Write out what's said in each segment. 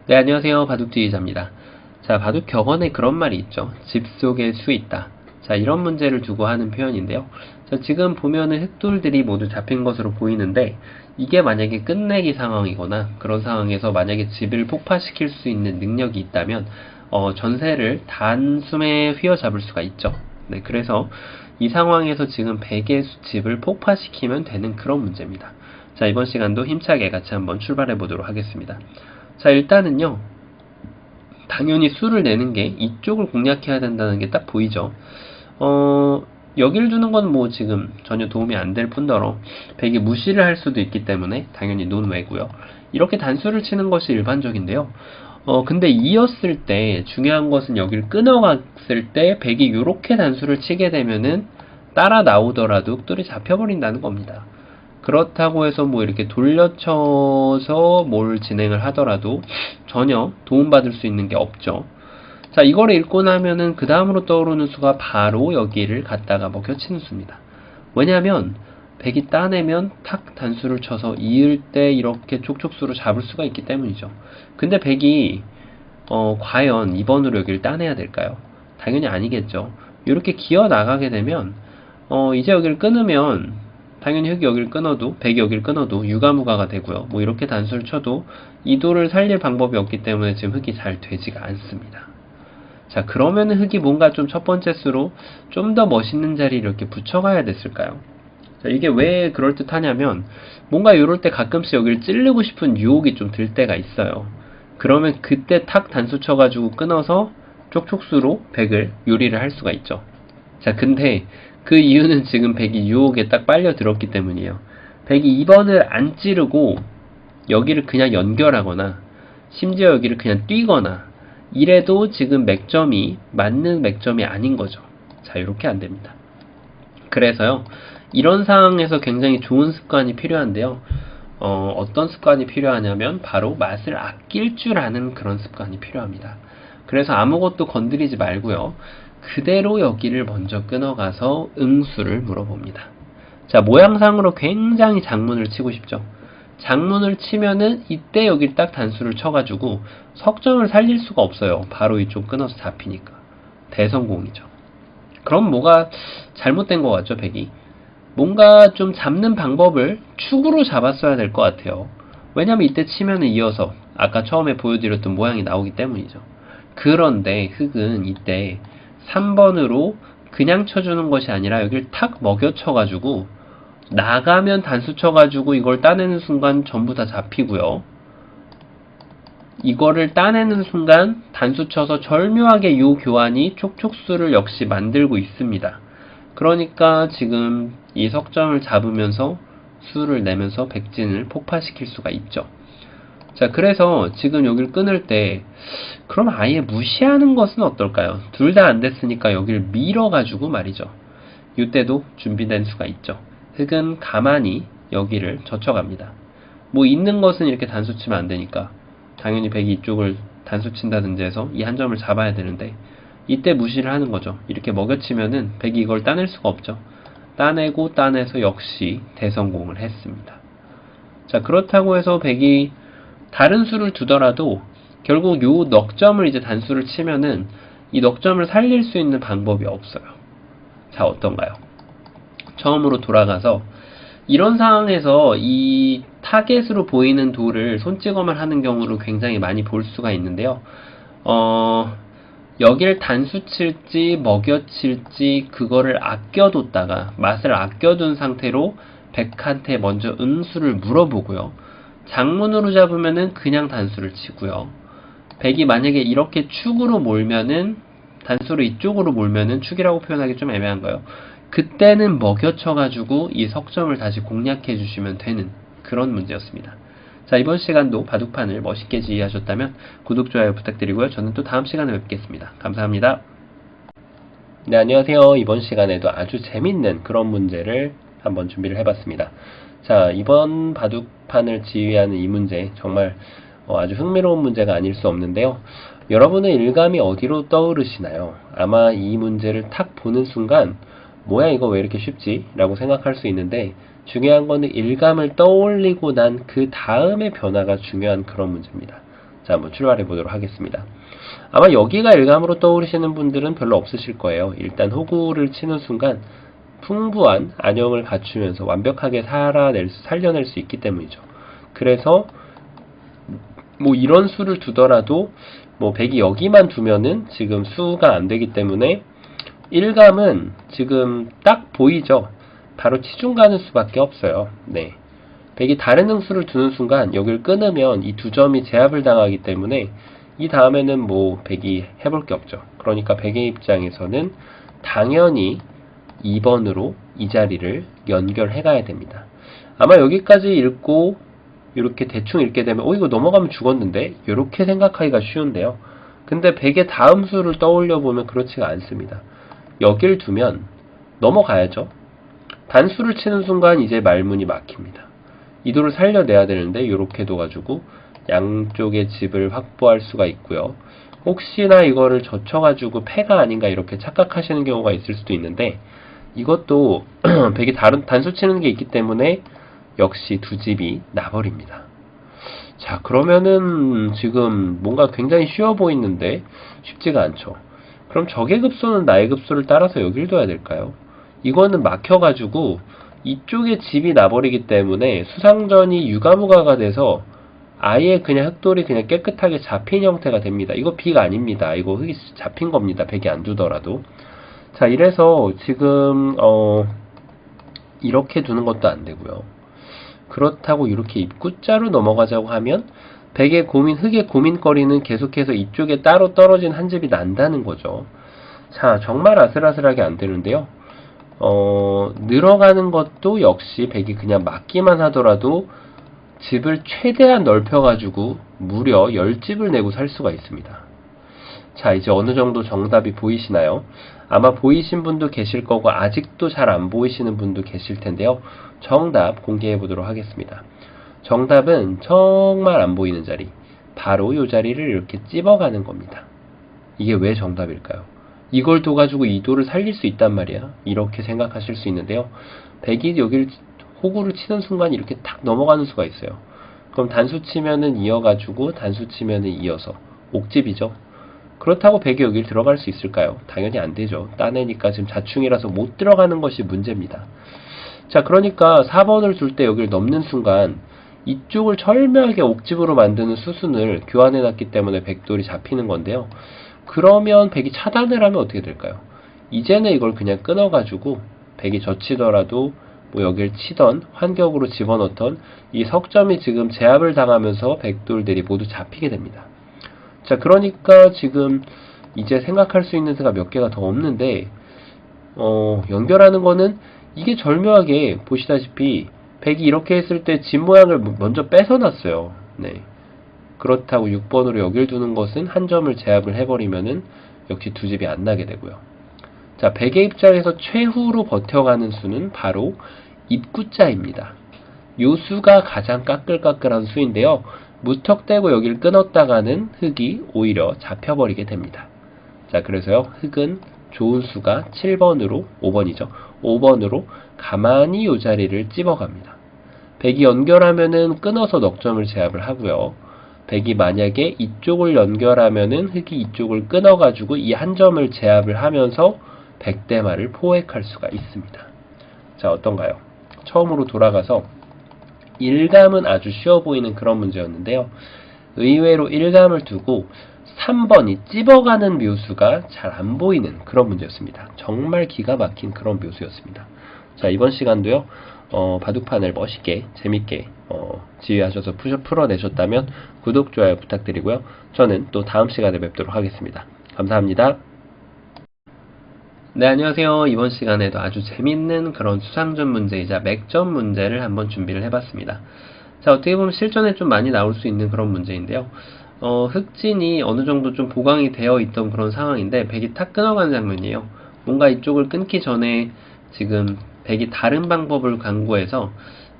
네, 안녕하세요. 바둑지휘자입니다. 자, 바둑 격언에 그런 말이 있죠. 집 속에 수 있다. 자, 이런 문제를 두고 하는 표현인데요. 자, 지금 보면은 흑돌들이 모두 잡힌 것으로 보이는데, 이게 만약에 끝내기 상황이거나, 그런 상황에서 만약에 집을 폭파시킬 수 있는 능력이 있다면, 전세를 단숨에 휘어잡을 수가 있죠. 네, 그래서 이 상황에서 지금 백의 집을 폭파시키면 되는 그런 문제입니다. 자, 이번 시간도 힘차게 같이 한번 출발해 보도록 하겠습니다. 자, 일단은요, 당연히 수를 내는 게 이쪽을 공략해야 된다는 게 딱 보이죠. 여길 두는 건 뭐 지금 전혀 도움이 안 될 뿐더러 백이 무시를 할 수도 있기 때문에 당연히 논외고요. 이렇게 단수를 치는 것이 일반적인데요. 근데 이었을 때 중요한 것은 여기를 끊어갔을 때 백이 이렇게 단수를 치게 되면은 따라 나오더라도 흑돌이 잡혀버린다는 겁니다. 그렇다고 해서 뭐 이렇게 돌려쳐서 뭘 진행을 하더라도 전혀 도움받을 수 있는 게 없죠. 자, 이거를 읽고 나면은 그 다음으로 떠오르는 수가 바로 여기를 갖다가 먹혀치는 수입니다. 왜냐하면 백이 따내면 탁 단수를 쳐서 이을 때 이렇게 촉촉수로 잡을 수가 있기 때문이죠. 근데 백이 과연 2번으로 여기를 따내야 될까요? 당연히 아니겠죠. 이렇게 기어 나가게 되면 이제 여기를 끊으면 당연히 흑이 여기를 끊어도 백이 여기를 끊어도 유가무가가 되고요. 뭐 이렇게 단수를 쳐도 이도를 살릴 방법이 없기 때문에 지금 흑이 잘 되지가 않습니다. 자, 그러면은 흑이 뭔가 좀 첫 번째 수로 좀 더 멋있는 자리를 이렇게 붙여가야 됐을까요? 자, 이게 왜 그럴듯하냐면 뭔가 이럴 때 가끔씩 여기를 찌르고 싶은 유혹이 좀 들 때가 있어요. 그러면 그때 탁 단수 쳐가지고 끊어서 쪽촉수로 백을 요리를 할 수가 있죠. 자, 근데 그 이유는 지금 백이 유혹에 딱 빨려 들었기 때문이에요. 백이 2번을 안 찌르고 여기를 그냥 연결하거나 심지어 여기를 그냥 뛰거나 이래도 지금 맥점이 맞는 맥점이 아닌 거죠. 자, 이렇게 안 됩니다. 그래서요, 이런 상황에서 굉장히 좋은 습관이 필요한데요. 어떤 습관이 필요하냐면 바로 맛을 아낄 줄 아는 그런 습관이 필요합니다. 그래서 아무것도 건드리지 말고요. 그대로 여기를 먼저 끊어가서 응수를 물어봅니다. 자, 모양상으로 굉장히 장문을 치고 싶죠. 장문을 치면은 이때 여기 딱 단수를 쳐가지고 석점을 살릴 수가 없어요. 바로 이쪽 끊어서 잡히니까. 대성공이죠. 그럼 뭐가 잘못된 것 같죠, 백이? 뭔가 좀 잡는 방법을 축으로 잡았어야 될 것 같아요. 왜냐면 이때 치면은 이어서 아까 처음에 보여드렸던 모양이 나오기 때문이죠. 그런데 흑은 이때 3번으로 그냥 쳐주는 것이 아니라 여기를 탁 먹여 쳐가지고 나가면 단수 쳐가지고 이걸 따내는 순간 전부 다 잡히고요. 이거를 따내는 순간 단수 쳐서 절묘하게 요 교환이 촉촉수를 역시 만들고 있습니다. 그러니까 지금 이 석점을 잡으면서 수를 내면서 백진을 폭파시킬 수가 있죠. 자, 그래서 지금 여기를 끊을 때 그럼 아예 무시하는 것은 어떨까요? 둘 다 안 됐으니까 여기를 밀어가지고 말이죠. 이때도 준비된 수가 있죠. 흑은 가만히 여기를 젖혀갑니다. 뭐 있는 것은 이렇게 단수 치면 안 되니까 당연히 백이 이쪽을 단수 친다든지 해서 이 한 점을 잡아야 되는데 이때 무시를 하는 거죠. 이렇게 먹여치면은 백이 이걸 따낼 수가 없죠. 따내고 따내서 역시 대성공을 했습니다. 자, 그렇다고 해서 백이 다른 수를 두더라도 결국 요 넉점을 이제 단수를 치면은 이 넉점을 살릴 수 있는 방법이 없어요. 자, 어떤가요? 처음으로 돌아가서 이런 상황에서 이 타겟으로 보이는 돌을 손찌검을 하는 경우를 굉장히 많이 볼 수가 있는데요. 여기를 단수 칠지 먹여 칠지 그거를 아껴뒀다가 맛을 아껴둔 상태로 백한테 먼저 응수를 물어보고요. 장문으로 잡으면은 그냥 단수를 치고요. 백이 만약에 이렇게 축으로 몰면은 단수로 이쪽으로 몰면은 축이라고 표현하기 좀 애매한가요? 그때는 먹여쳐가지고 이 석점을 다시 공략해 주시면 되는 그런 문제였습니다. 자, 이번 시간도 바둑판을 멋있게 지휘하셨다면 구독, 좋아요 부탁드리고요. 저는 또 다음 시간에 뵙겠습니다. 감사합니다. 네, 안녕하세요. 이번 시간에도 아주 재밌는 그런 문제를 한번 준비를 해봤습니다. 자, 이번 바둑판을 지휘하는 이 문제 정말 아주 흥미로운 문제가 아닐 수 없는데요. 여러분의 일감이 어디로 떠오르시나요? 아마 이 문제를 탁 보는 순간 뭐야 이거 왜 이렇게 쉽지? 라고 생각할 수 있는데 중요한 거는 일감을 떠올리고 난 그 다음의 변화가 중요한 그런 문제입니다. 자, 한번 출발해 보도록 하겠습니다. 아마 여기가 일감으로 떠오르시는 분들은 별로 없으실 거예요. 일단 호구를 치는 순간 풍부한 안형을 갖추면서 완벽하게 살려낼 수 있기 때문이죠. 그래서 뭐 이런 수를 두더라도 뭐 100이 여기만 두면은 지금 수가 안 되기 때문에 일감은 지금 딱 보이죠. 바로 치중 가는 수밖에 없어요. 네. 100이 다른 흥수를 두는 순간 여기를 끊으면 이 두 점이 제압을 당하기 때문에 이 다음에는 뭐 100이 해볼 게 없죠. 그러니까 100의 입장에서는 당연히 2번으로 이 자리를 연결해 가야 됩니다. 아마 여기까지 읽고 이렇게 대충 읽게 되면 이거 넘어가면 죽었는데 이렇게 생각하기가 쉬운데요. 근데 100의 다음 수를 떠올려 보면 그렇지가 않습니다. 여길 두면 넘어가야죠. 단수를 치는 순간 이제 말문이 막힙니다. 이도를 살려내야 되는데 이렇게 둬가지고 양쪽의 집을 확보할 수가 있고요. 혹시나 이거를 젖혀가지고 패가 아닌가 이렇게 착각하시는 경우가 있을 수도 있는데 이것도 100이 다른 단수 치는 게 있기 때문에 역시 두 집이 나버립니다. 자, 그러면은 지금 뭔가 굉장히 쉬워 보이는데 쉽지가 않죠. 그럼 적의 급소는 나의 급소를 따라서 여길 둬야 될까요? 이거는 막혀가지고 이쪽에 집이 나버리기 때문에 수상전이 유가무가가 돼서 아예 그냥 흑돌이 그냥 깨끗하게 잡힌 형태가 됩니다. 이거 빅 아닙니다. 이거 흑이 잡힌 겁니다. 100이 안 두더라도. 자, 이래서 지금 이렇게 두는 것도 안 되고요. 그렇다고 이렇게 입구자로 넘어가자고 하면 흑의 고민거리는 계속해서 이쪽에 따로 떨어진 한 집이 난다는 거죠. 자, 정말 아슬아슬하게 안 되는데요. 늘어가는 것도 역시 100이 그냥 막기만 하더라도 집을 최대한 넓혀가지고 무려 10집을 내고 살 수가 있습니다. 자, 이제 어느 정도 정답이 보이시나요? 아마 보이신 분도 계실 거고 아직도 잘 안 보이시는 분도 계실 텐데요. 정답 공개해 보도록 하겠습니다. 정답은 정말 안 보이는 자리, 바로 이 자리를 이렇게 찝어가는 겁니다. 이게 왜 정답일까요? 이걸 둬가지고 이 도를 살릴 수 있단 말이야. 이렇게 생각하실 수 있는데요. 100이 여기를 호구를 치는 순간 이렇게 탁 넘어가는 수가 있어요. 그럼 단수 치면은 이어가지고 단수 치면은 이어서 옥집이죠. 그렇다고 100이 여길 들어갈 수 있을까요? 당연히 안 되죠. 따내니까 지금 자충이라서 못 들어가는 것이 문제입니다. 자, 그러니까 4번을 둘 때 여기를 넘는 순간 이쪽을 철저하게 옥집으로 만드는 수순을 교환해 놨기 때문에 백돌이 잡히는 건데요. 그러면 100이 차단을 하면 어떻게 될까요? 이제는 이걸 그냥 끊어가지고 100이 젖히더라도 뭐 여길 치던 환격으로 집어넣던 이 석점이 지금 제압을 당하면서 백돌들이 모두 잡히게 됩니다. 자, 그러니까 지금 이제 생각할 수 있는 수가 몇 개가 더 없는데 연결하는 거는 이게 절묘하게 보시다시피 100이 이렇게 했을 때 집 모양을 먼저 뺏어놨어요. 네. 그렇다고 6번으로 여길 두는 것은 한 점을 제압을 해버리면은 역시 두 집이 안 나게 되고요. 자, 100의 입장에서 최후로 버텨가는 수는 바로 입구자입니다. 요 수가 가장 까끌까끌한 수인데요. 무턱대고 여길 끊었다가는 흑이 오히려 잡혀버리게 됩니다. 자, 그래서요, 흑은 좋은 수가 7번으로 5번이죠. 5번으로 가만히 요 자리를 찝어갑니다. 100이 연결하면은 끊어서 넉점을 제압을 하고요. 100이 만약에 이쪽을 연결하면은 흑이 이쪽을 끊어가지고 이 한 점을 제압을 하면서 100대마를 포획할 수가 있습니다. 자, 어떤가요? 처음으로 돌아가서 일감은 아주 쉬워 보이는 그런 문제였는데요. 의외로 일감을 두고 3번이 찝어가는 묘수가 잘 안 보이는 그런 문제였습니다. 정말 기가 막힌 그런 묘수였습니다. 자, 이번 시간도요. 바둑판을 멋있게 재밌게 지휘하셔서 풀어내셨다면 구독, 좋아요 부탁드리고요. 저는 또 다음 시간에 뵙도록 하겠습니다. 감사합니다. 네, 안녕하세요. 이번 시간에도 아주 재밌는 그런 수상전 문제이자 맥점 문제를 한번 준비를 해봤습니다. 자, 어떻게 보면 실전에 좀 많이 나올 수 있는 그런 문제인데요. 흑진이 어느 정도 좀 보강이 되어 있던 그런 상황인데 100이 탁 끊어가는 장면이에요. 뭔가 이쪽을 끊기 전에 지금 100이 다른 방법을 강구해서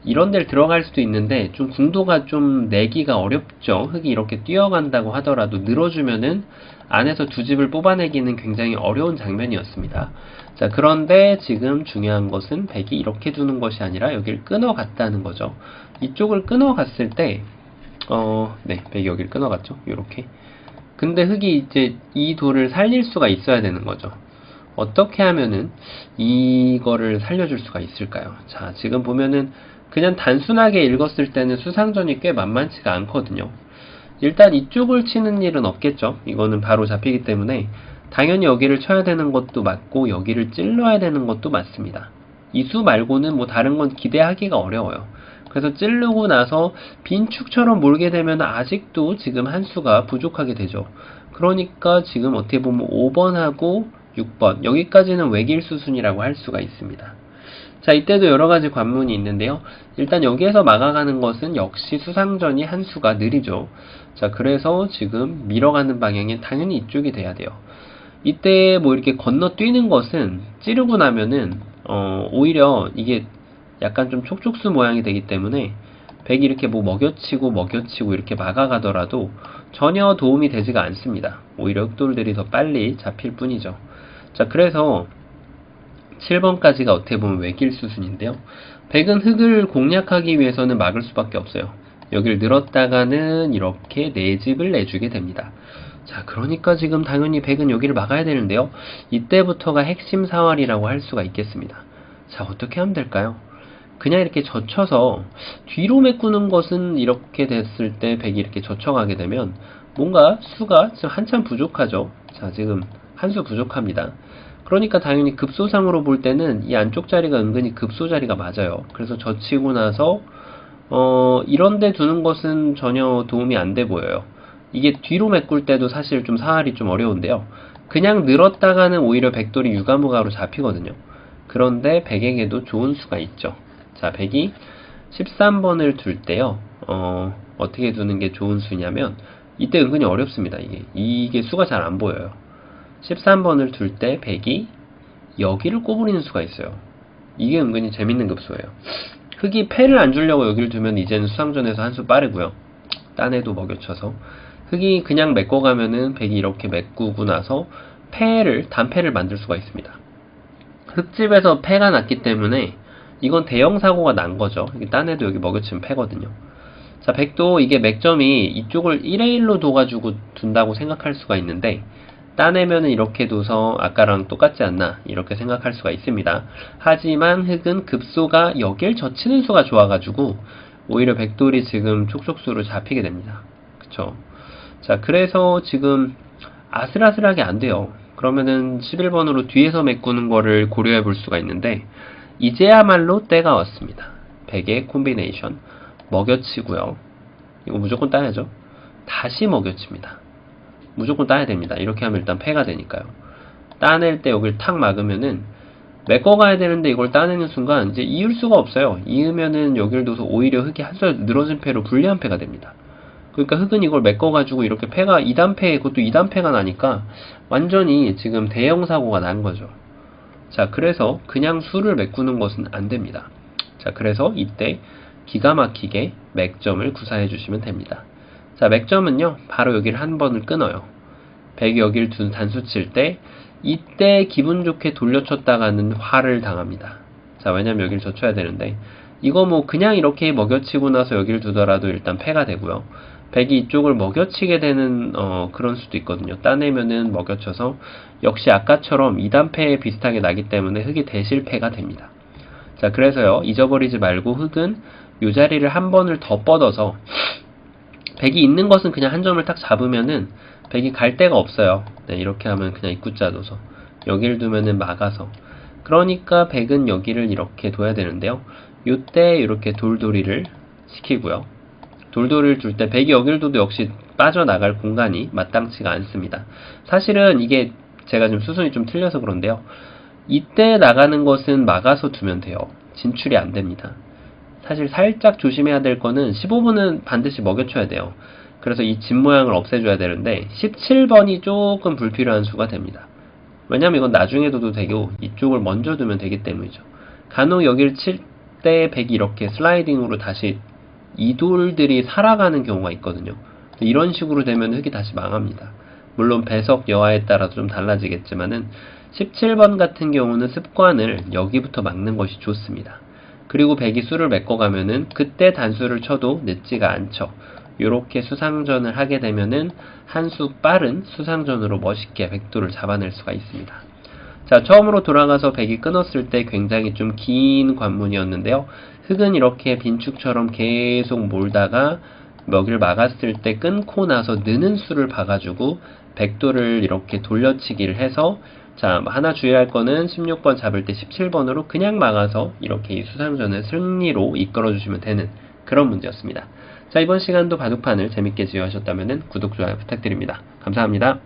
이런 데를 들어갈 수도 있는데 좀 궁도가 좀 내기가 어렵죠. 흑이 이렇게 뛰어간다고 하더라도 늘어주면은 안에서 두 집을 뽑아내기는 굉장히 어려운 장면이었습니다. 자, 그런데 지금 중요한 것은 100이 이렇게 두는 것이 아니라 여기를 끊어갔다는 거죠. 이쪽을 끊어갔을 때 네, 백이 여기를 끊어갔죠. 요렇게. 근데 흑이 이제 이 돌을 살릴 수가 있어야 되는 거죠. 어떻게 하면은 이거를 살려줄 수가 있을까요? 자, 지금 보면은 그냥 단순하게 읽었을 때는 수상전이 꽤 만만치가 않거든요. 일단 이쪽을 치는 일은 없겠죠. 이거는 바로 잡히기 때문에 당연히 여기를 쳐야 되는 것도 맞고 여기를 찔러야 되는 것도 맞습니다. 이 수 말고는 뭐 다른 건 기대하기가 어려워요. 그래서 찌르고 나서 빈축처럼 몰게 되면 아직도 지금 한 수가 부족하게 되죠. 그러니까 지금 어떻게 보면 5번하고 6번 여기까지는 외길 수순이라고 할 수가 있습니다. 자, 이때도 여러 가지 관문이 있는데요. 일단 여기에서 막아가는 것은 역시 수상전이 한 수가 느리죠. 자, 그래서 지금 밀어가는 방향이 당연히 이쪽이 돼야 돼요. 이때 뭐 이렇게 건너뛰는 것은 찌르고 나면은 오히려 이게 약간 좀 촉촉수 모양이 되기 때문에 백이 이렇게 뭐 먹여치고 이렇게 막아가더라도 전혀 도움이 되지가 않습니다. 오히려 흑돌들이 더 빨리 잡힐 뿐이죠. 자, 그래서 7번까지가 어떻게 보면 외길 수순인데요. 백은 흑을 공략하기 위해서는 막을 수밖에 없어요. 여기를 늘었다가는 이렇게 네 집을 내주게 됩니다. 자, 그러니까 지금 당연히 백은 여기를 막아야 되는데요. 이때부터가 핵심 사활이라고 할 수가 있겠습니다. 자, 어떻게 하면 될까요? 그냥 이렇게 젖혀서 뒤로 메꾸는 것은 이렇게 됐을 때 백이 이렇게 젖혀가게 되면 뭔가 수가 지금 한참 부족하죠. 자, 지금 한 수 부족합니다. 그러니까 당연히 급소상으로 볼 때는 이 안쪽 자리가 은근히 급소 자리가 맞아요. 그래서 젖히고 나서 이런 데 두는 것은 전혀 도움이 안 돼 보여요. 이게 뒤로 메꿀 때도 사실 좀 사활이 좀 어려운데요. 그냥 늘었다가는 오히려 백돌이 유가무가로 잡히거든요. 그런데 백에게도 좋은 수가 있죠. 자, 백이 13번을 둘 때요. 어떻게 두는 게 좋은 수냐면 이때 은근히 어렵습니다. 이게 수가 잘 안 보여요. 13번을 둘 때 백이 여기를 꼬부리는 수가 있어요. 이게 은근히 재밌는 급소예요. 흑이 패를 안 주려고 여기를 두면 이제는 수상전에서 한 수 빠르고요. 딴에도 먹여쳐서 흑이 그냥 메꿔가면은 백이 이렇게 메꾸고 나서 단패를 만들 수가 있습니다. 흑집에서 패가 났기 때문에 이건 대형 사고가 난 거죠. 딴에도 여기 먹여치면 패거든요. 자, 백도 이게 맥점이 이쪽을 1에 1로 둬가지고 둔다고 생각할 수가 있는데 따내면은 이렇게 둬서 아까랑 똑같지 않나 이렇게 생각할 수가 있습니다. 하지만 흑은 급소가 여길 젖히는 수가 좋아가지고 오히려 백돌이 지금 촉촉수로 잡히게 됩니다. 그쵸? 자, 그래서 지금 아슬아슬하게 안 돼요. 그러면은 11번으로 뒤에서 메꾸는 거를 고려해 볼 수가 있는데 이제야말로 때가 왔습니다. 백의 콤비네이션 먹여치고요. 이거 무조건 따야죠. 다시 먹여칩니다. 무조건 따야 됩니다. 이렇게 하면 일단 패가 되니까요. 따낼 때 여기를 탁 막으면은 메꿔가야 되는데 이걸 따내는 순간 이제 이을 수가 없어요. 이으면은 여기를 둬서 오히려 흑이 한 수 늘어진 패로 불리한 패가 됩니다. 그러니까 흑은 이걸 메꿔가지고 이렇게 패가 2단패, 그것도 2단패가 나니까 완전히 지금 대형 사고가 난 거죠. 자, 그래서 그냥 수를 메꾸는 것은 안 됩니다. 자, 그래서 이때 기가 막히게 맥점을 구사해 주시면 됩니다. 자, 맥점은요, 바로 여기를 한 번을 끊어요. 백이 여기를 둔 단수 칠 때, 이때 기분 좋게 돌려쳤다가는 화를 당합니다. 자, 왜냐면 여기를 젖혀야 되는데, 이거 뭐 그냥 이렇게 먹여치고 나서 여기를 두더라도 일단 패가 되고요. 백이 이쪽을 먹여치게 되는 그런 수도 있거든요. 따내면은 먹여쳐서 역시 아까처럼 2단패에 비슷하게 나기 때문에 흑이 대실패가 됩니다. 자, 그래서요, 잊어버리지 말고 흑은 이 자리를 한 번을 더 뻗어서 백이 있는 것은 그냥 한 점을 딱 잡으면은 백이 갈 데가 없어요. 네, 이렇게 하면 그냥 입구자 둬서 여기를 두면은 막아서, 그러니까 백은 여기를 이렇게 둬야 되는데요. 요때 이렇게 돌돌이를 시키고요. 돌돌이를 둘 때 백이 여기를 둬도 역시 빠져나갈 공간이 마땅치가 않습니다. 사실은 이게 제가 좀 수순이 좀 틀려서 그런데요. 이때 나가는 것은 막아서 두면 돼요. 진출이 안 됩니다. 사실 살짝 조심해야 될 거는 15번은 반드시 먹여쳐야 돼요. 그래서 이 집 모양을 없애줘야 되는데 17번이 조금 불필요한 수가 됩니다. 왜냐면 이건 나중에 둬도 되고 이쪽을 먼저 두면 되기 때문이죠. 간혹 여기를 칠 때 백이 이렇게 슬라이딩으로 다시 이 돌들이 살아가는 경우가 있거든요. 이런 식으로 되면 흑이 다시 망합니다. 물론 배석 여하에 따라서 좀 달라지겠지만은 17번 같은 경우는 습관을 여기부터 막는 것이 좋습니다. 그리고 백이 수를 메꿔가면은 그때 단수를 쳐도 늦지가 않죠. 이렇게 수상전을 하게 되면은 한 수 빠른 수상전으로 멋있게 백도를 잡아낼 수가 있습니다. 자, 처음으로 돌아가서 백이 끊었을 때 굉장히 좀 긴 관문이었는데요. 흑은 이렇게 빈축처럼 계속 몰다가 먹이를 막았을 때 끊고 나서 느는 수를 봐가지고 백도를 이렇게 돌려치기를 해서, 자, 하나 주의할 거는 16번 잡을 때 17번으로 그냥 막아서 이렇게 이 수상전을 승리로 이끌어주시면 되는 그런 문제였습니다. 자, 이번 시간도 바둑판을 재밌게 지어하셨다면 구독, 좋아요 부탁드립니다. 감사합니다.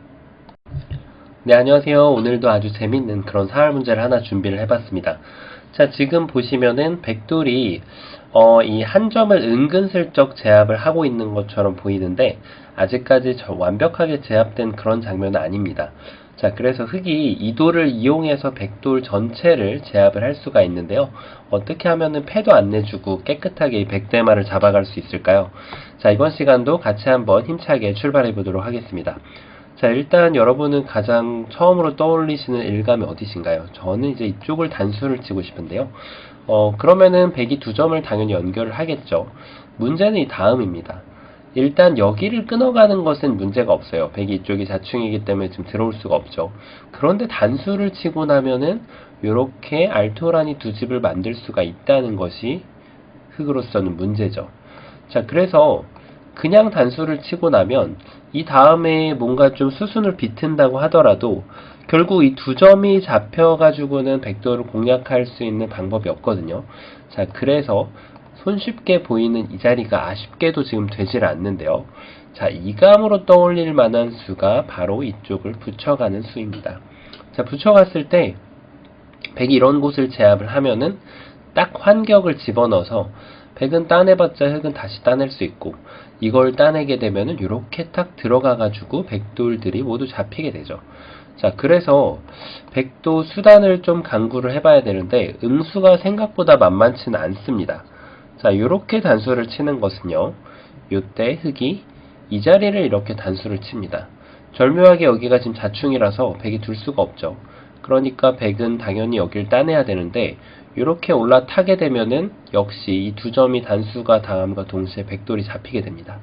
네, 안녕하세요. 오늘도 아주 재밌는 그런 사활 문제를 하나 준비를 해봤습니다. 자, 지금 보시면은 백돌이 이 한 점을 은근슬쩍 제압을 하고 있는 것처럼 보이는데 아직까지 완벽하게 제압된 그런 장면은 아닙니다. 자, 그래서 흑이 이 돌을 이용해서 백돌 전체를 제압을 할 수가 있는데요. 어떻게 하면은 패도 안 내주고 깨끗하게 이 백대마를 잡아갈 수 있을까요? 자, 이번 시간도 같이 한번 힘차게 출발해 보도록 하겠습니다. 자, 일단 여러분은 가장 처음으로 떠올리시는 일감이 어디신가요? 저는 이제 이쪽을 단수를 치고 싶은데요. 그러면은 백이 두 점을 당연히 연결을 하겠죠. 문제는 이 다음입니다. 일단 여기를 끊어가는 것은 문제가 없어요. 백이 이쪽이 자충이기 때문에 지금 들어올 수가 없죠. 그런데 단수를 치고 나면은 이렇게 알토란이 두 집을 만들 수가 있다는 것이 흑으로서는 문제죠. 자, 그래서 그냥 단수를 치고 나면 이 다음에 뭔가 좀 수순을 비튼다고 하더라도 결국 이 두 점이 잡혀가지고는 백도를 공략할 수 있는 방법이 없거든요. 자, 그래서 손쉽게 보이는 이 자리가 아쉽게도 지금 되질 않는데요. 자, 이감으로 떠올릴 만한 수가 바로 이쪽을 붙여가는 수입니다. 자, 붙여갔을 때 백이 이런 곳을 제압을 하면은 딱 환격을 집어넣어서 백은 따내봤자 흑은 다시 따낼 수 있고, 이걸 따내게 되면은 이렇게 딱 들어가가지고 백돌들이 모두 잡히게 되죠. 자, 그래서 백도 수단을 좀 강구를 해봐야 되는데 응수가 생각보다 만만치는 않습니다. 자, 이렇게 단수를 치는 것은요, 요때 흑이 이 자리를 이렇게 단수를 칩니다. 절묘하게 여기가 지금 자충이라서 백이 둘 수가 없죠. 그러니까 백은 당연히 여기를 따내야 되는데 이렇게 올라타게 되면은 역시 이 두 점이 단수가 당함과 동시에 백돌이 잡히게 됩니다.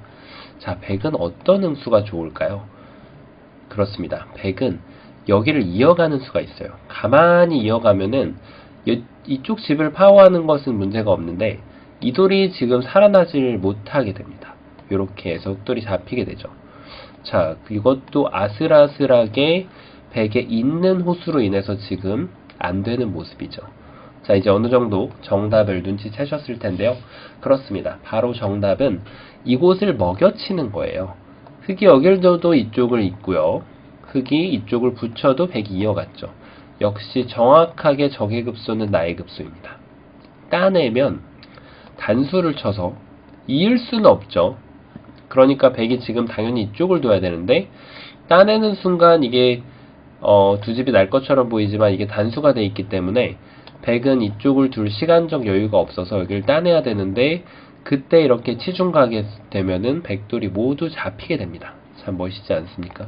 자, 백은 어떤 응수가 좋을까요? 그렇습니다. 백은 여기를 이어가는 수가 있어요. 가만히 이어가면은 이쪽 집을 파워하는 것은 문제가 없는데 이 돌이 지금 살아나질 못하게 됩니다. 이렇게 해서 흑돌이 잡히게 되죠. 자, 이것도 아슬아슬하게 백에 있는 호수로 인해서 지금 안 되는 모습이죠. 자, 이제 어느 정도 정답을 눈치채셨을 텐데요. 그렇습니다. 바로 정답은 이곳을 먹여치는 거예요. 흑이 여길 둬도 이쪽을 있고요. 흑이 이쪽을 붙여도 백이 이어갔죠. 역시 정확하게 적의 급소는 나의 급소입니다. 따내면 단수를 쳐서 이을 수는 없죠. 그러니까 백이 지금 당연히 이쪽을 둬야 되는데 따내는 순간 이게 두 집이 날 것처럼 보이지만 이게 단수가 돼 있기 때문에 백은 이쪽을 둘 시간적 여유가 없어서 여기를 따내야 되는데 그때 이렇게 치중가게 되면은 백돌이 모두 잡히게 됩니다. 참 멋있지 않습니까?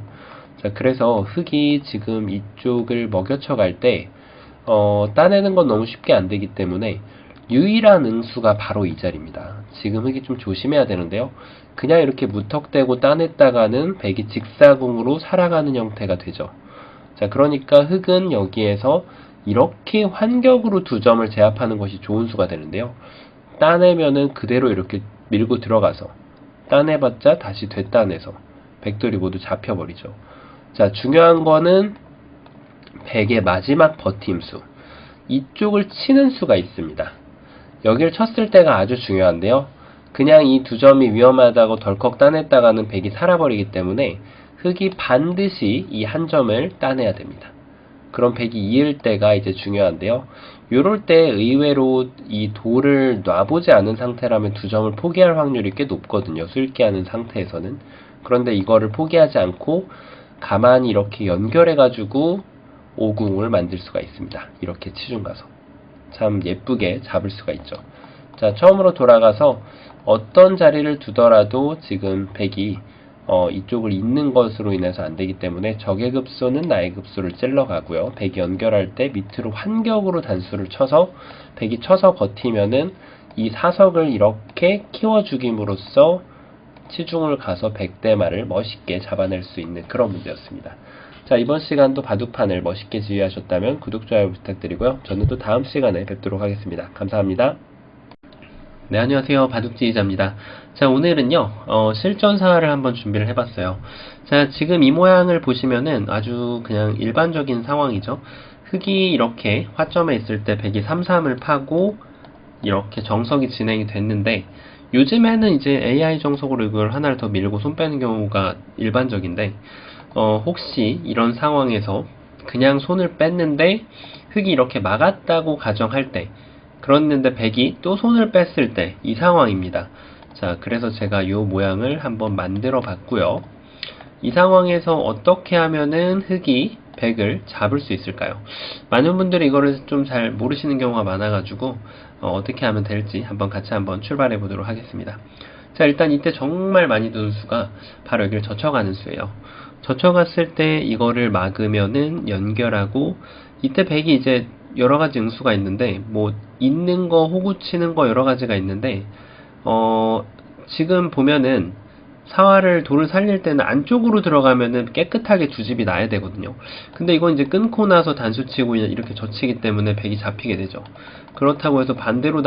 자, 그래서 흑이 지금 이쪽을 먹여쳐 갈 때 따내는 건 너무 쉽게 안 되기 때문에 유일한 응수가 바로 이 자리입니다. 지금 흑이 좀 조심해야 되는데요. 그냥 이렇게 무턱대고 따냈다가는 백이 직사궁으로 살아가는 형태가 되죠. 자, 그러니까 흑은 여기에서 이렇게 환격으로 두 점을 제압하는 것이 좋은 수가 되는데요. 따내면은 그대로 이렇게 밀고 들어가서 따내봤자 다시 되따내서 백돌이 모두 잡혀버리죠. 자, 중요한 거는 백의 마지막 버팀수. 이쪽을 치는 수가 있습니다. 여기를 쳤을 때가 아주 중요한데요. 그냥 이 두 점이 위험하다고 덜컥 따냈다가는 백이 살아버리기 때문에 흑이 반드시 이 한 점을 따내야 됩니다. 그럼 백이 이을 때가 이제 중요한데요. 요럴 때 의외로 이 돌을 놔보지 않은 상태라면 두 점을 포기할 확률이 꽤 높거든요. 술기하는 상태에서는. 그런데 이거를 포기하지 않고 가만히 이렇게 연결해가지고 오궁을 만들 수가 있습니다. 이렇게 치중 가서. 참 예쁘게 잡을 수가 있죠. 자, 처음으로 돌아가서 어떤 자리를 두더라도 지금 백이 이쪽을 잇는 것으로 인해서 안 되기 때문에 적의 급소는 나의 급소를 찔러 가고요. 백이 연결할 때 밑으로 환격으로 단수를 쳐서 백이 쳐서 버티면은 이 사석을 이렇게 키워주김으로써 치중을 가서 백대마를 멋있게 잡아낼 수 있는 그런 문제였습니다. 자, 이번 시간도 바둑판을 멋있게 지휘하셨다면 구독, 좋아요 부탁드리고요. 저는 또 다음 시간에 뵙도록 하겠습니다. 감사합니다. 네, 안녕하세요. 바둑지휘자입니다. 자, 오늘은요, 실전사를 한번 준비를 해봤어요. 자, 지금 이 모양을 보시면은 아주 그냥 일반적인 상황이죠. 흙이 이렇게 화점에 있을 때 백이 3-3을 파고 이렇게 정석이 진행이 됐는데, 요즘에는 이제 AI 정석으로 이걸 하나를 더 밀고 손 빼는 경우가 일반적인데, 혹시 이런 상황에서 그냥 손을 뺐는데 흙이 이렇게 막았다고 가정할 때, 그랬는데 백이 또 손을 뺐을 때 이 상황입니다. 자, 그래서 제가 이 모양을 한번 만들어 봤고요. 이 상황에서 어떻게 하면은 흙이 백을 잡을 수 있을까요? 많은 분들이 이거를 좀 잘 모르시는 경우가 많아가지고 어떻게 하면 될지 한번 같이 한번 출발해 보도록 하겠습니다. 자, 일단 이때 정말 많이 두는 수가 바로 여기를 젖혀가는 수예요. 젖혀갔을 때 이거를 막으면은 연결하고, 이때 백이 이제 여러 가지 응수가 있는데, 뭐 있는 거, 호구 치는 거 여러 가지가 있는데, 지금 보면은 사활을 돌을 살릴 때는 안쪽으로 들어가면은 깨끗하게 두 집이 나야 되거든요. 근데 이건 이제 끊고 나서 단수 치고 이렇게 젖히기 때문에 백이 잡히게 되죠. 그렇다고 해서 반대로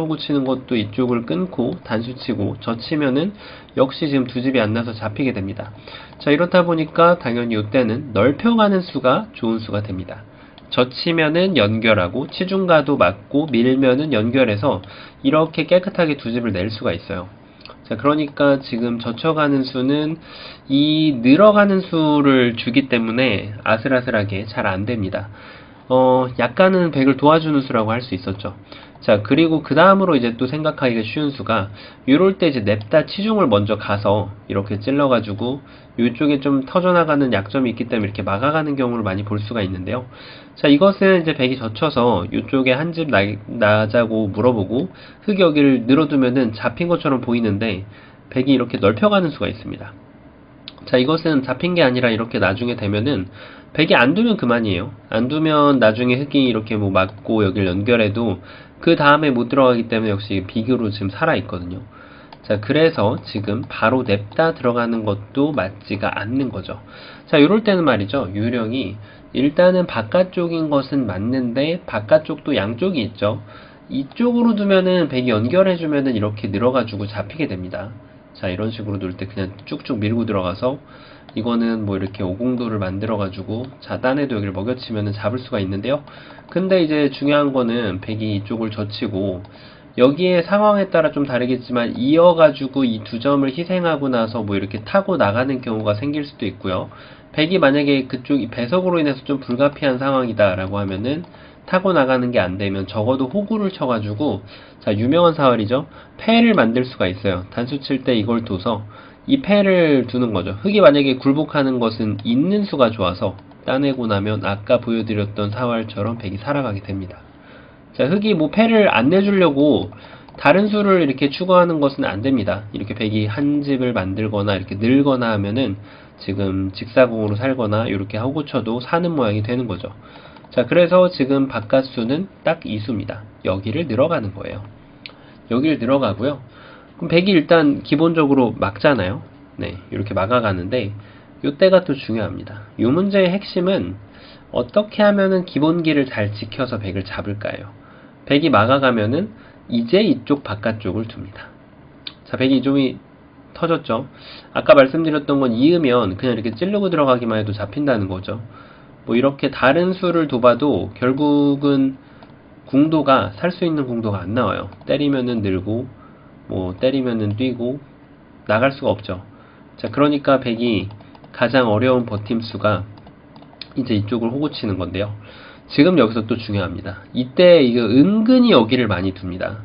호구 치는 것도 이쪽을 끊고 단수 치고 젖히면은 역시 지금 두 집이 안 나서 잡히게 됩니다. 자, 이렇다 보니까 당연히 이때는 넓혀가는 수가 좋은 수가 됩니다. 젖히면은 연결하고 치중가도 맞고 밀면은 연결해서 이렇게 깨끗하게 두 집을 낼 수가 있어요. 자, 그러니까 지금 젖혀가는 수는 이 늘어가는 수를 주기 때문에 아슬아슬하게 잘 안 됩니다. 약간은 백을 도와주는 수라고 할 수 있었죠. 자, 그리고 그 다음으로 이제 또 생각하기가 쉬운 수가, 요럴 때 이제 냅다 치중을 먼저 가서 이렇게 찔러가지고 이쪽에 좀 터져나가는 약점이 있기 때문에 이렇게 막아가는 경우를 많이 볼 수가 있는데요. 자, 이것은 이제 백이 젖혀서 이쪽에 한 집 나자고 물어보고 흙 여기를 늘어두면은 잡힌 것처럼 보이는데 백이 이렇게 넓혀가는 수가 있습니다. 자, 이것은 잡힌 게 아니라 이렇게 나중에 되면은 백이 안 두면 그만이에요. 안 두면 나중에 흙이 이렇게 뭐 막고 여기를 연결해도 그 다음에 못 들어가기 때문에 역시 비교로 지금 살아있거든요. 자, 그래서 지금 바로 냅다 들어가는 것도 맞지가 않는 거죠. 자, 이럴 때는 말이죠. 유령이 일단은 바깥쪽인 것은 맞는데 바깥쪽도 양쪽이 있죠. 이쪽으로 두면은 백이 연결해주면은 이렇게 늘어가지고 잡히게 됩니다. 자, 이런 식으로 놓을 때 그냥 쭉쭉 밀고 들어가서 이거는 뭐 이렇게 오공도를 만들어가지고 자단에도 여기를 먹여치면은 잡을 수가 있는데요. 근데 이제 중요한 거는 백이 이쪽을 젖히고 여기에 상황에 따라 좀 다르겠지만 이어가지고 이 두 점을 희생하고 나서 뭐 이렇게 타고 나가는 경우가 생길 수도 있고요. 백이 만약에 그쪽 배석으로 인해서 좀 불가피한 상황이다라고 하면은 타고 나가는 게 안 되면 적어도 호구를 쳐가지고, 자, 유명한 사활이죠. 패를 만들 수가 있어요. 단수 칠 때 이걸 둬서 이 패를 두는 거죠. 흙이 만약에 굴복하는 것은 있는 수가 좋아서 따내고 나면 아까 보여드렸던 사활처럼 백이 살아가게 됩니다. 자, 흙이 뭐 패를 안 내주려고 다른 수를 이렇게 추구하는 것은 안 됩니다. 이렇게 백이 한 집을 만들거나 이렇게 늘거나 하면은 지금 직사공으로 살거나 이렇게 하고 쳐도 사는 모양이 되는 거죠. 자, 그래서 지금 바깥수는 딱 이 수입니다. 여기를 늘어가는 거예요. 여기를 늘어가고요. 그럼 백이 일단 기본적으로 막잖아요. 네, 이렇게 막아가는데 요때가 또 중요합니다. 이 문제의 핵심은 어떻게 하면은 기본기를 잘 지켜서 백을 잡을까요? 백이 막아가면은 이제 이쪽 바깥쪽을 둡니다. 자, 백이 이쪽이 터졌죠. 아까 말씀드렸던 건 이으면 그냥 이렇게 찌르고 들어가기만 해도 잡힌다는 거죠. 뭐 이렇게 다른 수를 둬봐도 결국은 궁도가 살 수 있는 궁도가 안 나와요. 때리면은 늘고 뭐 때리면은 뛰고 나갈 수가 없죠. 자, 그러니까 백이 가장 어려운 버팀수가 이제 이쪽을 호구 치는 건데요. 지금 여기서 또 중요합니다. 이때 이거 은근히 여기를 많이 둡니다.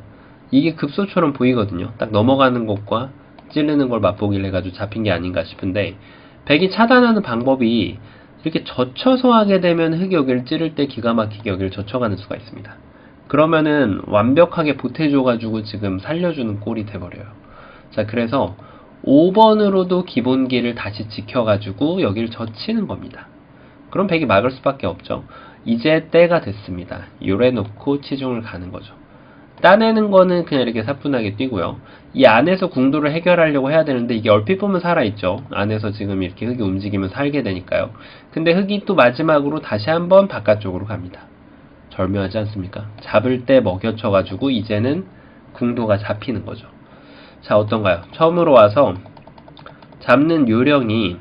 이게 급소처럼 보이거든요. 딱 넘어가는 것과 찌르는 걸 맛보기를 해가지고 잡힌 게 아닌가 싶은데, 백이 차단하는 방법이 이렇게 젖혀서 하게 되면 흙이 여기를 찌를 때 기가 막히게 여기를 젖혀가는 수가 있습니다. 그러면은 완벽하게 보태줘가지고 지금 살려주는 꼴이 돼버려요. 자, 그래서 5번으로도 기본기를 다시 지켜가지고 여기를 젖히는 겁니다. 그럼 백이 막을 수밖에 없죠. 이제 때가 됐습니다. 요래 놓고 치중을 가는 거죠. 따내는 거는 그냥 이렇게 사뿐하게 띄고요. 이 안에서 궁도를 해결하려고 해야 되는데 이게 얼핏 보면 살아있죠. 안에서 지금 이렇게 흙이 움직이면 살게 되니까요. 근데 흙이 또 마지막으로 다시 한번 바깥쪽으로 갑니다. 절묘하지 않습니까? 잡을 때 먹여쳐가지고 이제는 궁도가 잡히는 거죠. 자, 어떤가요? 처음으로 와서 잡는 요령이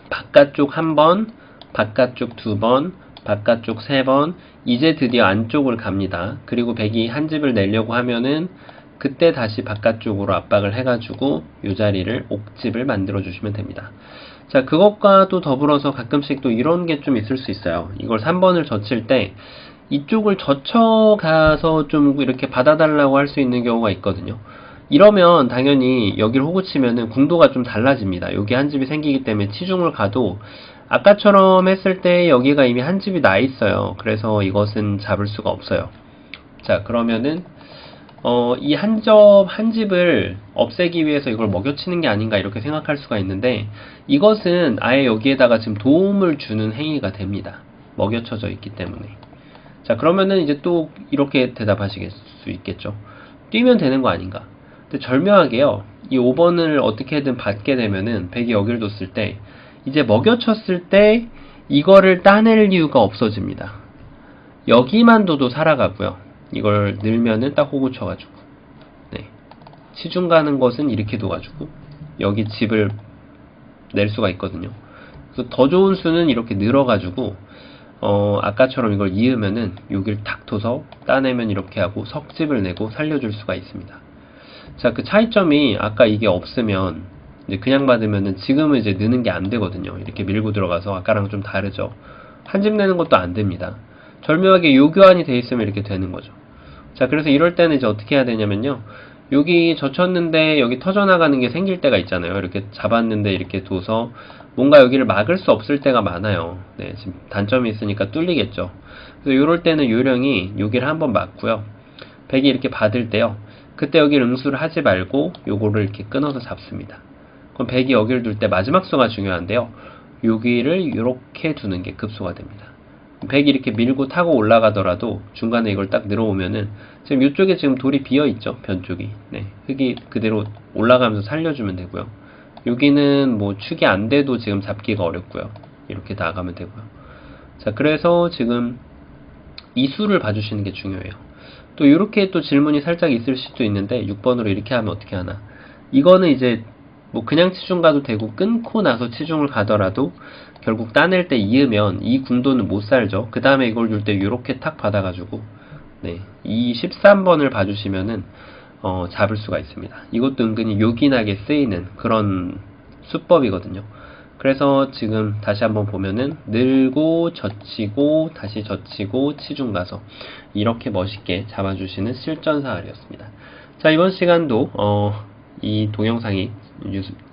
바깥쪽 한 번, 바깥쪽 두 번, 바깥쪽 세 번, 이제 드디어 안쪽을 갑니다. 그리고 백이 한 집을 내려고 하면은 그때 다시 바깥쪽으로 압박을 해가지고 이 자리를 옥집을 만들어 주시면 됩니다. 자, 그것과 또 더불어서 가끔씩 또 이런 게 좀 있을 수 있어요. 이걸 3번을 젖힐 때 이쪽을 젖혀가서 좀 이렇게 받아달라고 할 수 있는 경우가 있거든요. 이러면 당연히 여기를 호구 치면은 궁도가 좀 달라집니다. 여기 한 집이 생기기 때문에 치중을 가도 아까처럼 했을 때 여기가 이미 한 집이 나 있어요. 그래서 이것은 잡을 수가 없어요. 자, 그러면은 이 한 집을 없애기 위해서 이걸 먹여치는 게 아닌가 이렇게 생각할 수가 있는데 이것은 아예 여기에다가 지금 도움을 주는 행위가 됩니다. 먹여쳐져 있기 때문에. 자, 그러면은 이제 또 이렇게 대답하실 수 있겠죠. 뛰면 되는 거 아닌가. 근데 절묘하게요. 이 5번을 어떻게든 받게 되면은 백이 여기를 뒀을 때 이제 먹여쳤을 때 이거를 따낼 이유가 없어집니다. 여기만 둬도 살아가고요. 이걸 늘면은 딱 호구 쳐가지고 네. 치중 가는 것은 이렇게 둬가지고 여기 집을 낼 수가 있거든요. 그래서 더 좋은 수는 이렇게 늘어가지고 아까처럼 이걸 이으면은 여기를 탁 둬서 따내면 이렇게 하고 석집을 내고 살려줄 수가 있습니다. 자, 그 차이점이 아까 이게 없으면 이제 그냥 받으면은 지금은 이제 느는 게 안 되거든요. 이렇게 밀고 들어가서 아까랑 좀 다르죠. 한 집 내는 것도 안 됩니다. 절묘하게 요 교환이 돼 있으면 이렇게 되는 거죠. 자, 그래서 이럴 때는 이제 어떻게 해야 되냐면요. 여기 젖혔는데 여기 터져나가는 게 생길 때가 있잖아요. 이렇게 잡았는데 이렇게 둬서 뭔가 여기를 막을 수 없을 때가 많아요. 네, 지금 단점이 있으니까 뚫리겠죠. 그래서 이럴 때는 요령이 여기를 한번 막고요. 백이 이렇게 받을 때요. 그때 여기를 응수를 하지 말고 요거를 이렇게 끊어서 잡습니다. 그럼 백이 여기를 둘 때 마지막 수가 중요한데요. 여기를 이렇게 두는 게 급소가 됩니다. 백이 이렇게 밀고 타고 올라가더라도 중간에 이걸 딱 늘어오면은 지금 이쪽에 지금 돌이 비어있죠. 변 쪽이. 네, 흙이 그대로 올라가면서 살려주면 되고요. 여기는 뭐 축이 안 돼도 지금 잡기가 어렵고요. 이렇게 나가면 되고요. 자, 그래서 지금 이 수를 봐주시는 게 중요해요. 또 이렇게 또 질문이 살짝 있을 수도 있는데 6번으로 이렇게 하면 어떻게 하나. 이거는 이제 뭐 그냥 치중 가도 되고 끊고 나서 치중을 가더라도 결국 따낼 때 이으면 이 궁도는 못 살죠. 그 다음에 이걸 줄 때 이렇게 탁 받아가지고 네, 이 13번을 봐주시면은 잡을 수가 있습니다. 이것도 은근히 요긴하게 쓰이는 그런 수법이거든요. 그래서 지금 다시 한번 보면은 늘고 젖히고 다시 젖히고 치중 가서 이렇게 멋있게 잡아주시는 실전사활이었습니다. 자, 이번 시간도 이 동영상이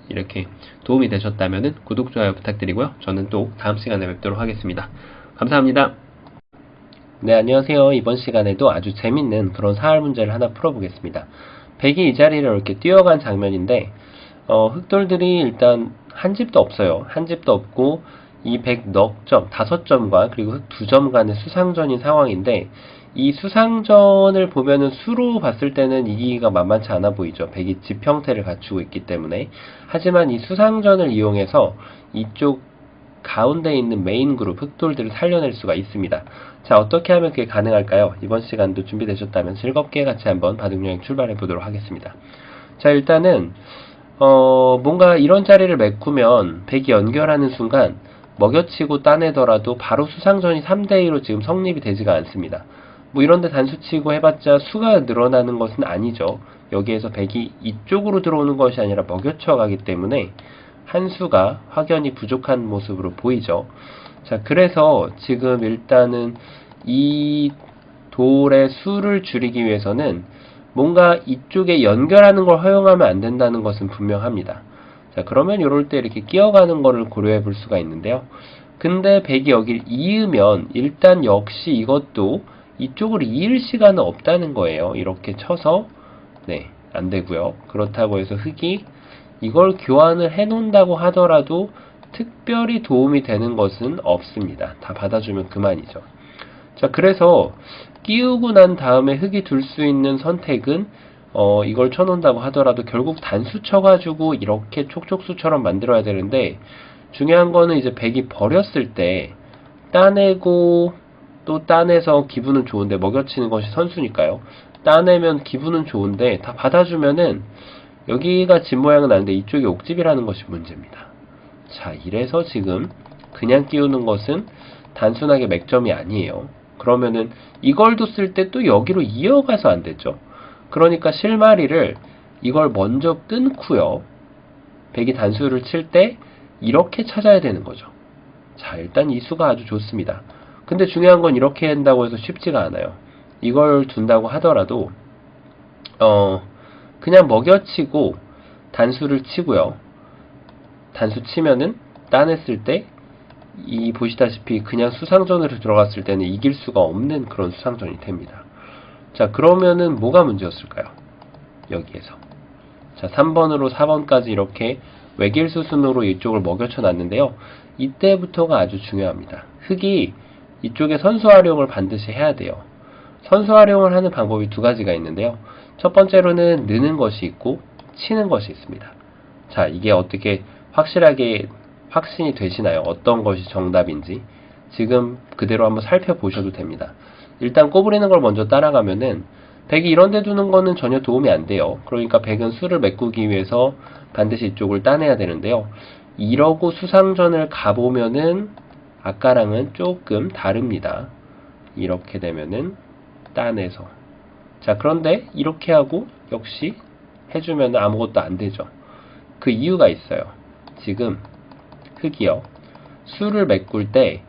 이렇게 도움이 되셨다면 구독, 좋아요 부탁드리고요. 저는 또 다음 시간에 뵙도록 하겠습니다. 감사합니다. 네, 안녕하세요. 이번 시간에도 아주 재밌는 그런 사활 문제를 하나 풀어보겠습니다. 백이 이 자리를 이렇게 뛰어간 장면인데 흑돌들이 일단 한 집도 없어요. 한 집도 없고 이 백 넉 점, 5점과 그리고 흑 2점 간의 수상전인 상황인데 이 수상전을 보면은 수로 봤을 때는 이기기가 만만치 않아 보이죠. 백이 집 형태를 갖추고 있기 때문에. 하지만 이 수상전을 이용해서 이쪽 가운데 있는 메인 그룹 흑돌들을 살려낼 수가 있습니다. 자, 어떻게 하면 그게 가능할까요? 이번 시간도 준비되셨다면 즐겁게 같이 한번 바둑여행 출발해 보도록 하겠습니다. 자, 일단은 뭔가 이런 자리를 메꾸면 백이 연결하는 순간 먹여치고 따내더라도 바로 수상전이 3대2로 지금 성립이 되지가 않습니다. 뭐 이런데 단수치고 해봤자 수가 늘어나는 것은 아니죠. 여기에서 백이 이쪽으로 들어오는 것이 아니라 먹여쳐 가기 때문에 한 수가 확연히 부족한 모습으로 보이죠. 자, 그래서 지금 일단은 이 돌의 수를 줄이기 위해서는 뭔가 이쪽에 연결하는 걸 허용하면 안 된다는 것은 분명합니다. 자, 그러면 이럴 때 이렇게 끼어가는 거를 고려해 볼 수가 있는데요. 근데 백이 여기를 이으면 일단 역시 이것도 이쪽으로 이을 시간은 없다는 거예요. 이렇게 쳐서 네, 안 되고요. 그렇다고 해서 흙이 이걸 교환을 해 놓는다고 하더라도 특별히 도움이 되는 것은 없습니다. 다 받아주면 그만이죠. 자, 그래서 끼우고 난 다음에 흙이 둘 수 있는 선택은 이걸 쳐놓는다고 하더라도 결국 단수 쳐가지고 이렇게 촉촉수처럼 만들어야 되는데, 중요한 거는 이제 백이 버렸을 때 따내고 또 따내서 기분은 좋은데, 먹여치는 것이 선수니까요. 따내면 기분은 좋은데 다 받아주면은 여기가 집 모양은 아닌데 이쪽이 옥집이라는 것이 문제입니다. 자, 이래서 지금 그냥 끼우는 것은 단순하게 맥점이 아니에요. 그러면은 이걸 뒀을 때 또 여기로 이어가서 안 되죠. 그러니까 실마리를 이걸 먼저 끊고요. 백이 단수를 칠 때 이렇게 찾아야 되는 거죠. 자, 일단 이 수가 아주 좋습니다. 근데 중요한 건 이렇게 한다고 해서 쉽지가 않아요. 이걸 둔다고 하더라도 그냥 먹여치고 단수를 치고요. 단수 치면은 따냈을 때 이 보시다시피 그냥 수상전으로 들어갔을 때는 이길 수가 없는 그런 수상전이 됩니다. 자, 그러면은 뭐가 문제였을까요? 여기에서. 자, 3번으로 4번까지 이렇게 외길수순으로 이쪽을 먹여쳐 놨는데요. 이때부터가 아주 중요합니다. 흙이 이쪽에 선수 활용을 반드시 해야 돼요. 선수 활용을 하는 방법이 두 가지가 있는데요. 첫 번째로는 느는 것이 있고 치는 것이 있습니다. 자, 이게 어떻게 확실하게 확신이 되시나요? 어떤 것이 정답인지 지금 그대로 한번 살펴보셔도 됩니다. 일단 꼬부리는 걸 먼저 따라가면은 백이 이런 데 두는 거는 전혀 도움이 안 돼요. 그러니까 백은 수를 메꾸기 위해서 반드시 이쪽을 따내야 되는데요. 이러고 수상전을 가보면은 아까랑은 조금 다릅니다. 이렇게 되면은 따내서. 자, 그런데 이렇게 하고 역시 해주면 아무것도 안 되죠. 그 이유가 있어요. 지금 흙이요. 수를 메꿀 때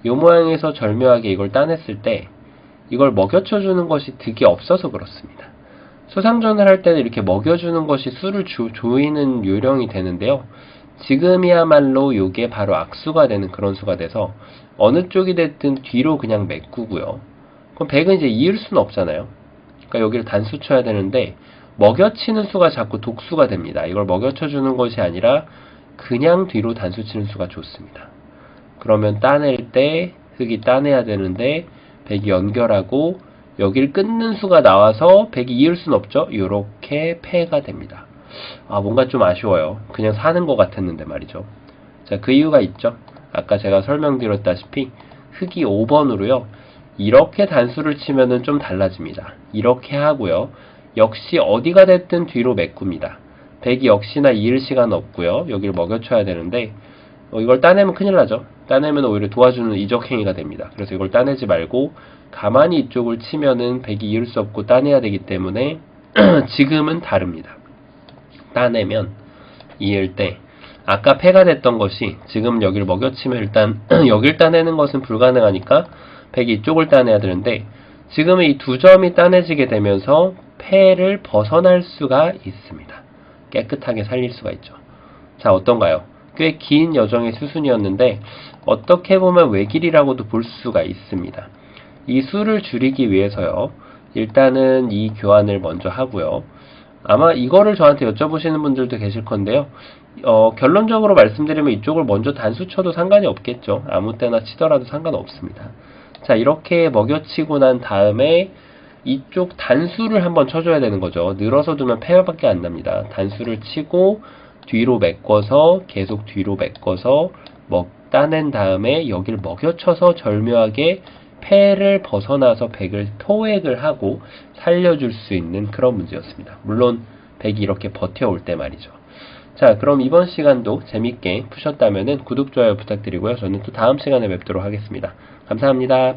이 모양에서 절묘하게 이걸 따냈을 때 이걸 먹여쳐주는 것이 득이 없어서 그렇습니다. 수상전을 할 때는 이렇게 먹여주는 것이 수를 조이는 요령이 되는데요. 지금이야말로 이게 바로 악수가 되는 그런 수가 돼서 어느 쪽이 됐든 뒤로 그냥 메꾸고요. 그럼 백은 이제 이을 수는 없잖아요. 그러니까 여기를 단수 쳐야 되는데 먹여치는 수가 자꾸 독수가 됩니다. 이걸 먹여쳐주는 것이 아니라 그냥 뒤로 단수 치는 수가 좋습니다. 그러면 따낼 때 흙이 따내야 되는데 백이 연결하고 여기를 끊는 수가 나와서 백이 이을 수는 없죠. 이렇게 패가 됩니다. 아, 뭔가 좀 아쉬워요. 그냥 사는 것 같았는데 말이죠. 자, 그 이유가 있죠. 아까 제가 설명드렸다시피 흙이 5번으로요. 이렇게 단수를 치면은 좀 달라집니다. 이렇게 하고요. 역시 어디가 됐든 뒤로 메꿉니다. 백이 역시나 이을 시간 없고요. 여기를 먹여쳐야 되는데 이걸 따내면 큰일 나죠. 따내면 오히려 도와주는 이적행위가 됩니다. 그래서 이걸 따내지 말고 가만히 이쪽을 치면은 백이 이을 수 없고 따내야 되기 때문에 지금은 다릅니다. 따내면 이을 때 아까 패가 됐던 것이 지금 여기를 먹여치면 일단 여길 따내는 것은 불가능하니까 백이 이쪽을 따내야 되는데 지금은 이 두 점이 따내지게 되면서 패를 벗어날 수가 있습니다. 깨끗하게 살릴 수가 있죠. 자, 어떤가요? 꽤 긴 여정의 수순이었는데 어떻게 보면 외길이라고도 볼 수가 있습니다. 이 수를 줄이기 위해서요. 일단은 이 교환을 먼저 하고요. 아마 이거를 저한테 여쭤보시는 분들도 계실 건데요. 결론적으로 말씀드리면 이쪽을 먼저 단수 쳐도 상관이 없겠죠. 아무 때나 치더라도 상관없습니다. 자, 이렇게 먹여치고 난 다음에 이쪽 단수를 한번 쳐줘야 되는 거죠. 늘어서 두면 패밖에 안 납니다. 단수를 치고 뒤로 메꿔서 계속 뒤로 메꿔서 따낸 다음에 여기를 먹여쳐서 절묘하게 패를 벗어나서 백을 토획을 하고 살려줄 수 있는 그런 문제였습니다. 물론 백이 이렇게 버텨올 때 말이죠. 자, 그럼 이번 시간도 재밌게 푸셨다면 구독, 좋아요 부탁드리고요. 저는 또 다음 시간에 뵙도록 하겠습니다. 감사합니다.